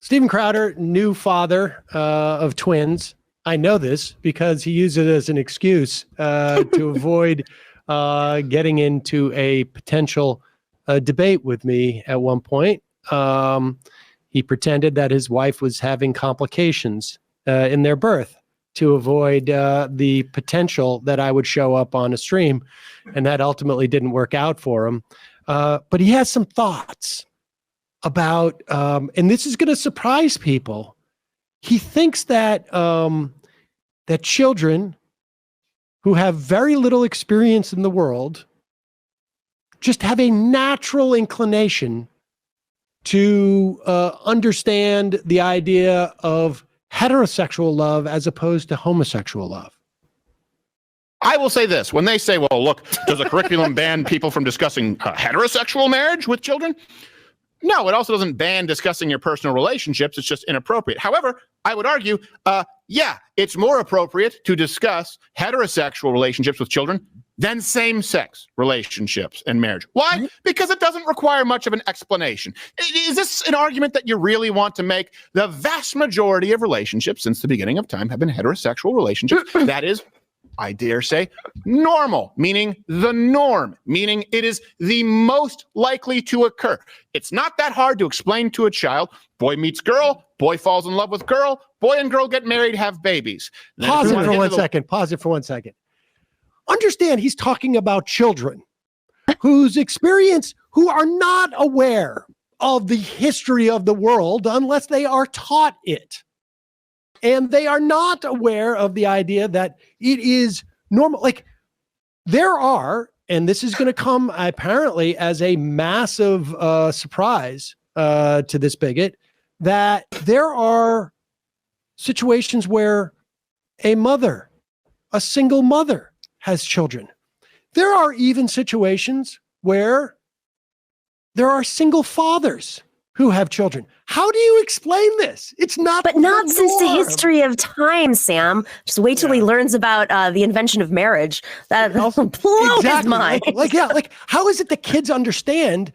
Steven Crowder, new father of twins. I know this because he used it as an excuse to avoid getting into a potential debate with me at one point. He pretended that his wife was having complications in their birth to avoid the potential that I would show up on a stream, and that ultimately didn't work out for him. But he has some thoughts about, and this is going to surprise people. He thinks that that children who have very little experience in the world just have a natural inclination to understand the idea of heterosexual love as opposed to homosexual love. I will say this. When they say, well, look, does a curriculum ban people from discussing heterosexual marriage with children? No, it also doesn't ban discussing your personal relationships. It's just inappropriate. However, I would argue, yeah, it's more appropriate to discuss heterosexual relationships with children than same-sex relationships and marriage. Why? Because it doesn't require much of an explanation. Is this an argument that you really want to make? The vast majority of relationships since the beginning of time have been heterosexual relationships. That is, I dare say, normal, meaning the norm, meaning it is the most likely to occur. It's not that hard to explain to a child. Boy meets girl, boy falls in love with girl, boy and girl get married, have babies. Pause it for 1 second. Pause it for 1 second. Understand he's talking about children whose experience, who are not aware of the history of the world unless they are taught it. And they are not aware of the idea that it is normal. Like there are, and this is going to come apparently as a massive surprise to this bigot, that there are situations where a mother, a single mother, has children. There are even situations where there are single fathers who have children. How do you explain this? It's not, but not since the history of time, Sam. Just wait till he learns about the invention of marriage. That blows his mind. Like how is it the kids understand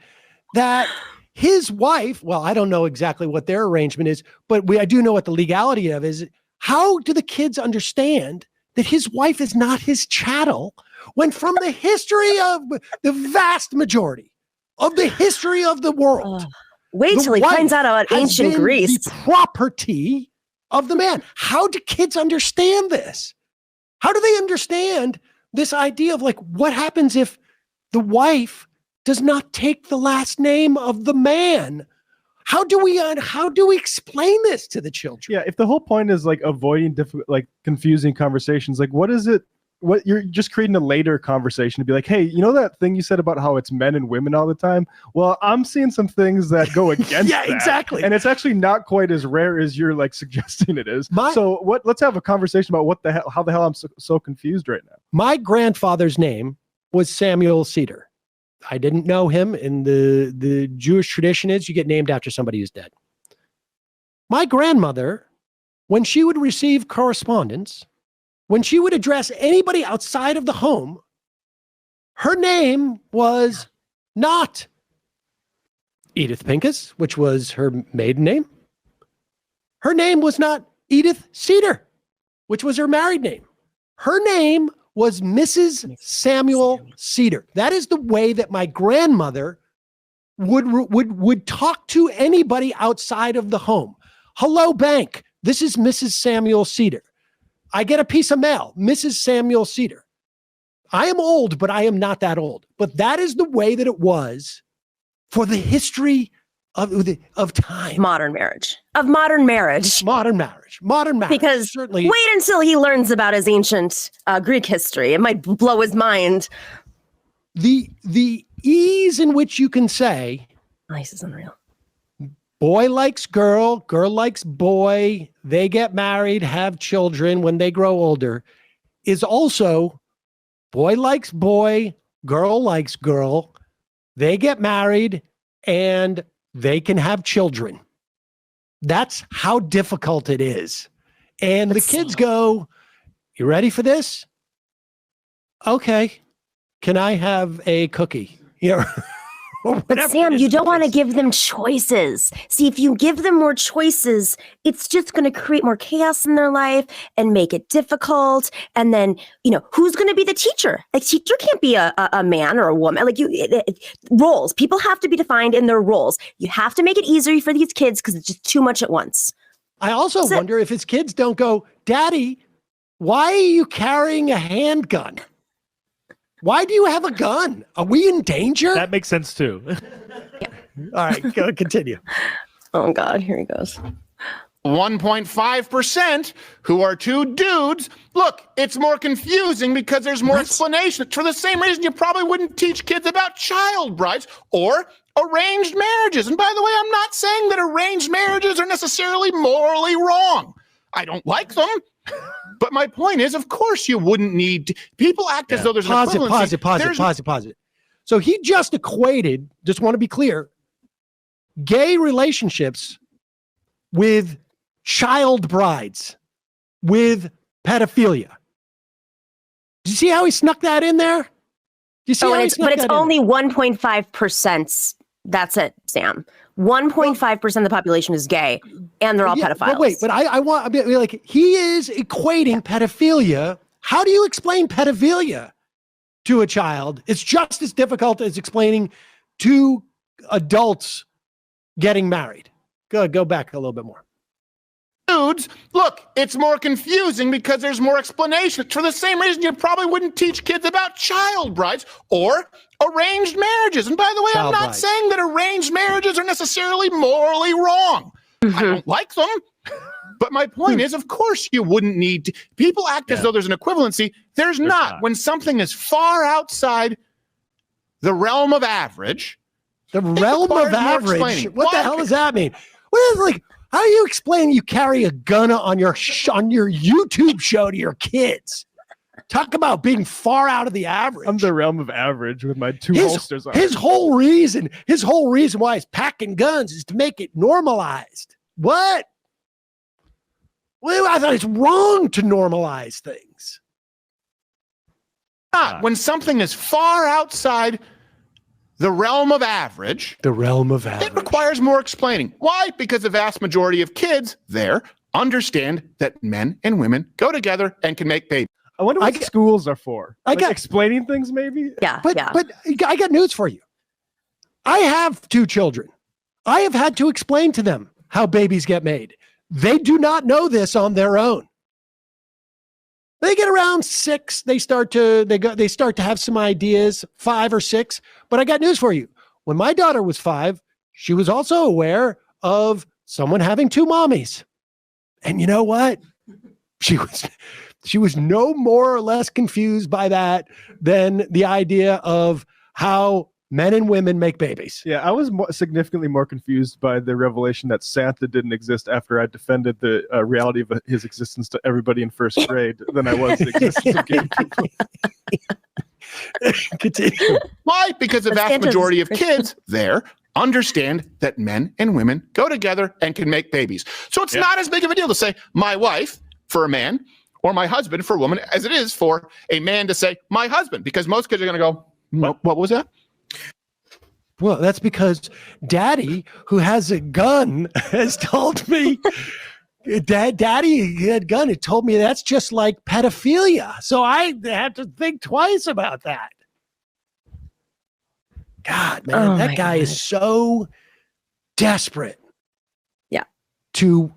that his wife? Well, I don't know exactly what their arrangement is, but I do know what the legality of is. How do the kids understand that his wife is not his chattel when from the history of the vast majority of the history of the world, wait till he finds out about ancient Greece, the property of the man? How do kids understand this? How do they understand this idea of like, what happens if the wife does not take the last name of the man? How do we explain this to the children? Yeah, if the whole point is like avoiding confusing conversations, like what is it? What you're just creating a later conversation to be like, hey, you know that thing you said about how it's men and women all the time? Well, I'm seeing some things that go against yeah, that. Exactly. And it's actually not quite as rare as you're like suggesting it is. Let's have a conversation about how the hell I'm so confused right now. My grandfather's name was Samuel Seder. I didn't know him. In the Jewish tradition is you get named after somebody who's dead. My grandmother, when she would receive correspondence, when she would address anybody outside of the home, her name was not Edith Pincus, which was her maiden name. Her name was not Edith Seder, which was her married name. Her name was Mrs. Samuel Seder. That is the way that my grandmother would talk to anybody outside of the home. Hello, bank. This is Mrs. Samuel Seder. I get a piece of mail, Mrs. Samuel Seder. I am old, but I am not that old. But that is the way that it was for the history of time. Modern marriage. Because certainly. Wait until he learns about his ancient Greek history. It might blow his mind. The ease in which you can say, this is unreal. Boy likes girl, girl likes boy, they get married, have children when they grow older, is also boy likes boy, girl likes girl, they get married, and they can have children. That's how difficult it is. And the kids go, you ready for this? Okay. Can I have a cookie? You know, But Sam, you don't want to give them choices. See, if you give them more choices, it's just going to create more chaos in their life and make it difficult. And then, who's going to be the teacher? Like, teacher can't be a man or a woman. Like, roles. People have to be defined in their roles. You have to make it easier for these kids because it's just too much at once. I also wonder if his kids don't go, Daddy, why are you carrying a handgun? Why do you have a gun? Are we in danger? That makes sense too. All right, go continue. Oh God, here he goes. 1.5% who are two dudes. Look, it's more confusing because there's more explanation. For the same reason you probably wouldn't teach kids about child brides or arranged marriages. And by the way, I'm not saying that arranged marriages are necessarily morally wrong. I don't like them. But my point is, of course, you wouldn't need to. People act as though there's an equivalency. Pause it. So he just equated, just want to be clear, gay relationships with child brides, with pedophilia. Do you see how he snuck that in there? Do you see how he snuck but it's only 1.5%. That's it, Sam. 1.5% of the population is gay, and they're all pedophiles. But I want to be like, he is equating pedophilia. How do you explain pedophilia to a child? It's just as difficult as explaining two adults getting married. Go back a little bit more. Dudes, look, it's more confusing because there's more explanation. For the same reason you probably wouldn't teach kids about child brides or arranged marriages. And by the way, I'm not saying that arranged marriages are necessarily morally wrong. I don't like them. But my point is, of course, you wouldn't need to. People act as though there's an equivalency. There's not. When something is far outside the realm of average. The realm of average? What the hell does that mean? What is like? How do you explain you carry a gun on your YouTube show to your kids? Talk about being far out of the average. I'm the realm of average with my two holsters on. His whole reason why he's packing guns is to make it normalized. What? Well, I thought it's wrong to normalize things. When something is far outside the realm of average. The realm of average. It requires more explaining. Why? Because the vast majority of kids there understand that men and women go together and can make babies. I wonder what schools are for. Explaining things, maybe? Yeah. But I got news for you. I have two children. I have had to explain to them how babies get made. They do not know this on their own. They get around 6, they start to have some ideas, 5 or 6. But I got news for you. When my daughter was 5, she was also aware of someone having 2 mommies. And you know what? She was no more or less confused by that than the idea of how men and women make babies. Yeah, I was significantly more confused by the revelation that Santa didn't exist after I defended the reality of his existence to everybody in first grade than I was the existence of gay people. Continue. Why? Because the vast majority of kids there understand that men and women go together and can make babies. So it's not as big of a deal to say my wife for a man or my husband for a woman as it is for a man to say my husband, because most kids are going to go, what was that? Well, that's because Daddy, who has a gun, has told me, Daddy had a gun. It told me that's just like pedophilia. So I had to think twice about that. God, man, that guy is so desperate. Yeah. To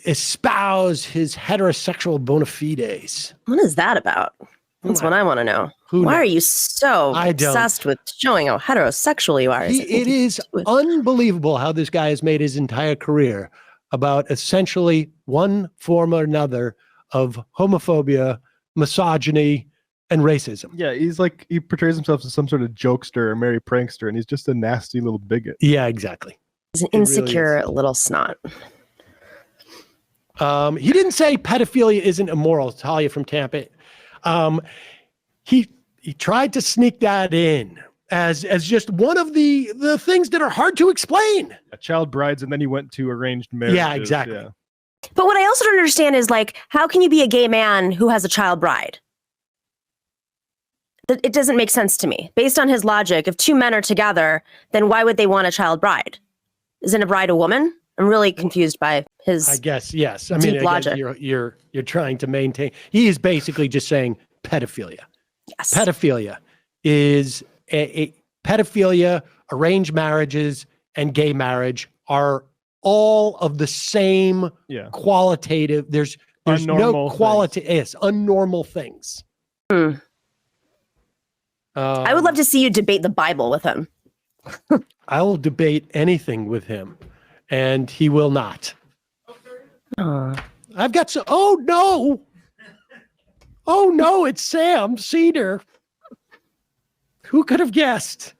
espouse his heterosexual bona fides. What is that about? That's what I want to know. Why are you so obsessed with showing how heterosexual you are? It is unbelievable how this guy has made his entire career about essentially one form or another of homophobia, misogyny, and racism. Yeah, he portrays himself as some sort of jokester or merry prankster, and he's just a nasty little bigot. Yeah, exactly. He's an insecure little snot. He didn't say pedophilia isn't immoral. Talia from Tampa. He tried to sneak that in as just one of the things that are hard to explain. Child brides, and then he went to arranged marriages. Yeah, exactly. Yeah. But what I also don't understand is, like, how can you be a gay man who has a child bride? It doesn't make sense to me. Based on his logic, if two men are together, then why would they want a child bride? Isn't a bride a woman? I'm really confused by his. I guess yes. I deep mean, again, logic. you're trying to maintain. He is basically just saying pedophilia. Yes. Pedophilia is pedophilia, arranged marriages, and gay marriage are all of the same qualitative. There's no quality. Yes, unnormal things. I would love to see you debate the Bible with him. I will debate anything with him, and he will not. I've got some. Oh no! It's Sam Seder. Who could have guessed?